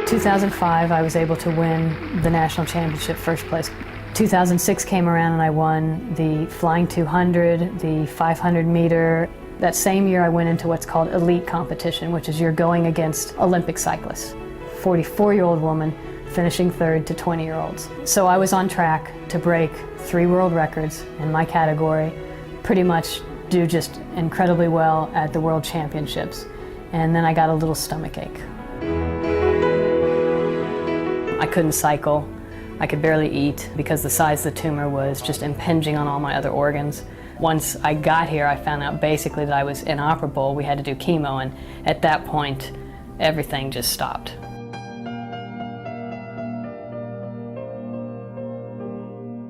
2005, I was able to win the national championship first place. 2006 came around and I won the flying 200, the 500 meter. That same year I went into what's called elite competition, which is you're going against Olympic cyclists. 44-year-old woman finishing third to 20-year-olds. So I was on track to break 3 world records in my category, pretty much do just incredibly well at the World Championships. And then I got a little stomach ache. I couldn't cycle. I could barely eat because the size of the tumor was just impinging on all my other organs. Once I got here, I found out basically that I was inoperable. We had to do chemo, and at that point, everything just stopped.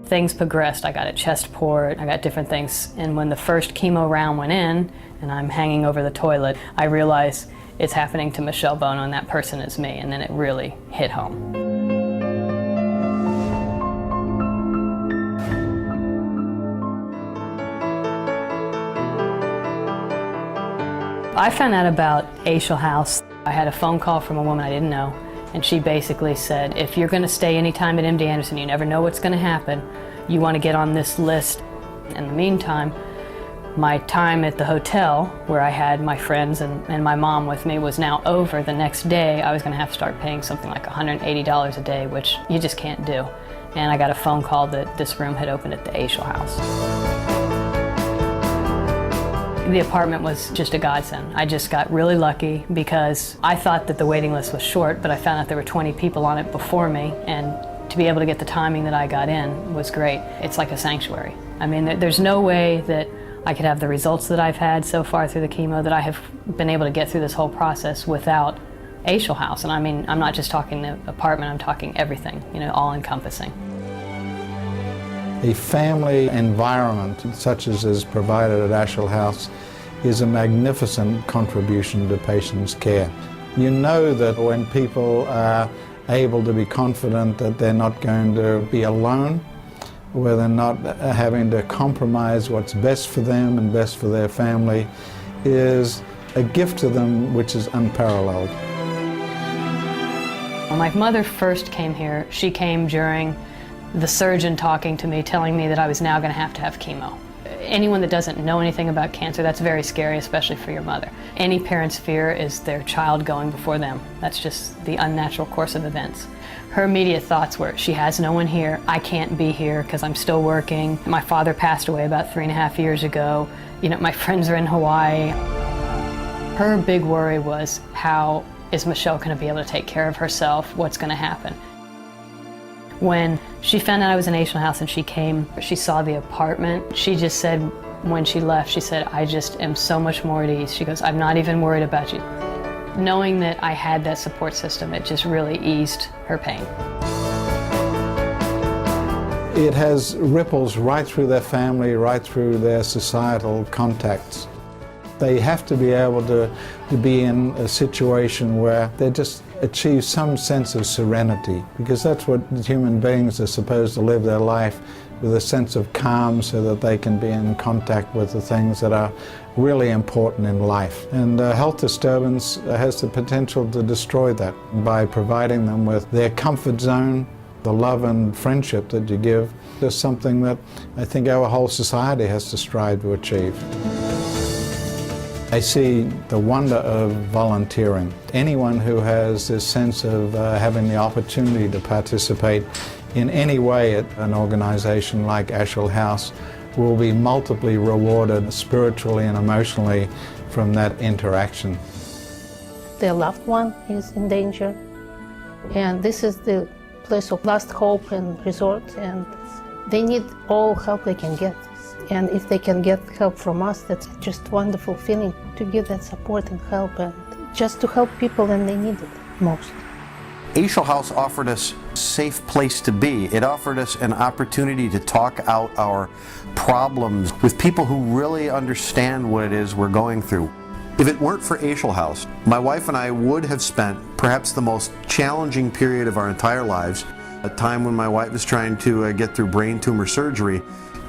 Things progressed. I got a chest port, I got different things, and when the first chemo round went in, and I'm hanging over the toilet, I realized it's happening to Michelle Bono, and that person is me, and then it really hit home. I found out about Aishel House. I had a phone call from a woman I didn't know, and she basically said, if you're going to stay any time at MD Anderson, you never know what's going to happen. You want to get on this list. In the meantime, my time at the hotel, where I had my friends and my mom with me, was now over. The next day, I was going to have to start paying something like $180 a day, which you just can't do. And I got a phone call that this room had opened at the Aishel House. The apartment was just a godsend. I just got really lucky because I thought that the waiting list was short, but I found out there were 20 people on it before me, and to be able to get the timing that I got in was great. It's like a sanctuary. I mean, there's no way that I could have the results that I've had so far through the chemo, that I have been able to get through this whole process without Aishel House. And I mean, I'm not just talking the apartment, I'm talking everything, you know, all-encompassing. A family environment such as is provided at Aishel House is a magnificent contribution to patients' care. You know that when people are able to be confident that they're not going to be alone, where they're not having to compromise what's best for them and best for their family, is a gift to them which is unparalleled. When my mother first came here, she came during the surgeon talking to me, telling me that I was now going to have chemo. Anyone that doesn't know anything about cancer, that's very scary, especially for your mother. Any parent's fear is their child going before them. That's just the unnatural course of events. Her immediate thoughts were, she has no one here, I can't be here because I'm still working. My father passed away about 3.5 years ago. You know, my friends are in Hawaii. Her big worry was, how is Michelle going to be able to take care of herself? What's going to happen? When she found out I was in Aishel House and she came, she saw the apartment, she just said, when she left, she said, I just am so much more at ease. She goes, I'm not even worried about you. Knowing that I had that support system, it just really eased her pain. It has ripples right through their family, right through their societal contacts. They have to be able to be in a situation where they just achieve some sense of serenity, because that's what human beings are supposed to live their life, with a sense of calm so that they can be in contact with the things that are really important in life. And health disturbance has the potential to destroy that by providing them with their comfort zone. The love and friendship that you give is something that I think our whole society has to strive to achieve. I see the wonder of volunteering. Anyone who has this sense of having the opportunity to participate in any way at an organization like Aishel House will be multiply rewarded spiritually and emotionally from that interaction. Their loved one is in danger, and this is the place of last hope and resort, and they need all help they can get. And if they can get help from us, that's just a wonderful feeling to give that support and help, and just to help people when they need it most. Aishel House offered us a safe place to be. It offered us an opportunity to talk out our problems with people who really understand what it is we're going through. If it weren't for Aishel House, my wife and I would have spent perhaps the most challenging period of our entire lives, a time when my wife was trying to get through brain tumor surgery,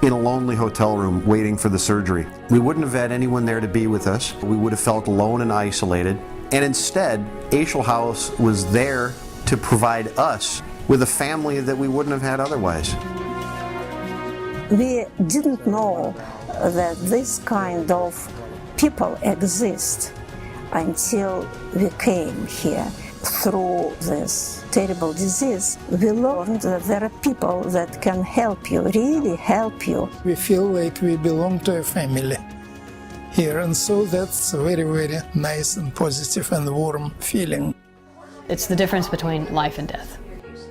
in a lonely hotel room waiting for the surgery. We wouldn't have had anyone there to be with us. We would have felt alone and isolated. And instead, Aishel House was there to provide us with a family that we wouldn't have had otherwise. We didn't know that this kind of people exist until we came here. Through this terrible disease, we learned that there are people that can help you, really help you. We feel like we belong to a family here, and so that's a very, very nice and positive and warm feeling. It's the difference between life and death.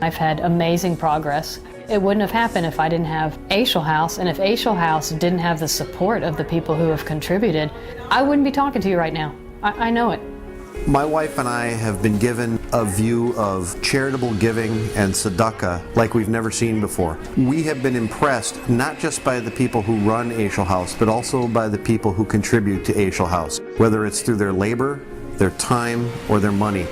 I've had amazing progress. It wouldn't have happened if I didn't have Aishel House, and if Aishel House didn't have the support of the people who have contributed, I wouldn't be talking to you right now. I know it. My wife and I have been given a view of charitable giving and tzedakah like we've never seen before. We have been impressed not just by the people who run Aishel House, but also by the people who contribute to Aishel House, whether it's through their labor, their time, or their money.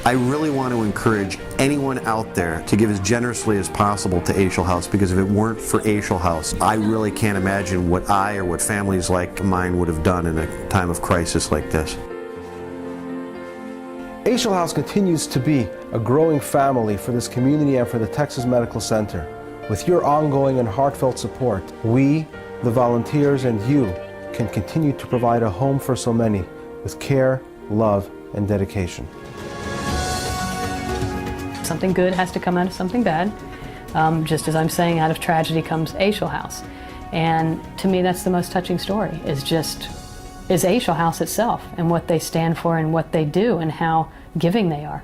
I really want to encourage anyone out there to give as generously as possible to Aishel House, because if it weren't for Aishel House, I really can't imagine what I or what families like mine would have done in a time of crisis like this. Aishel House continues to be a growing family for this community and for the Texas Medical Center. With your ongoing and heartfelt support, we, the volunteers, and you can continue to provide a home for so many with care, love, and dedication. Something good has to come out of something bad. Just as I'm saying, out of tragedy comes Aishel House. And to me, that's the most touching story, is Aishel House itself and what they stand for and what they do and how giving they are.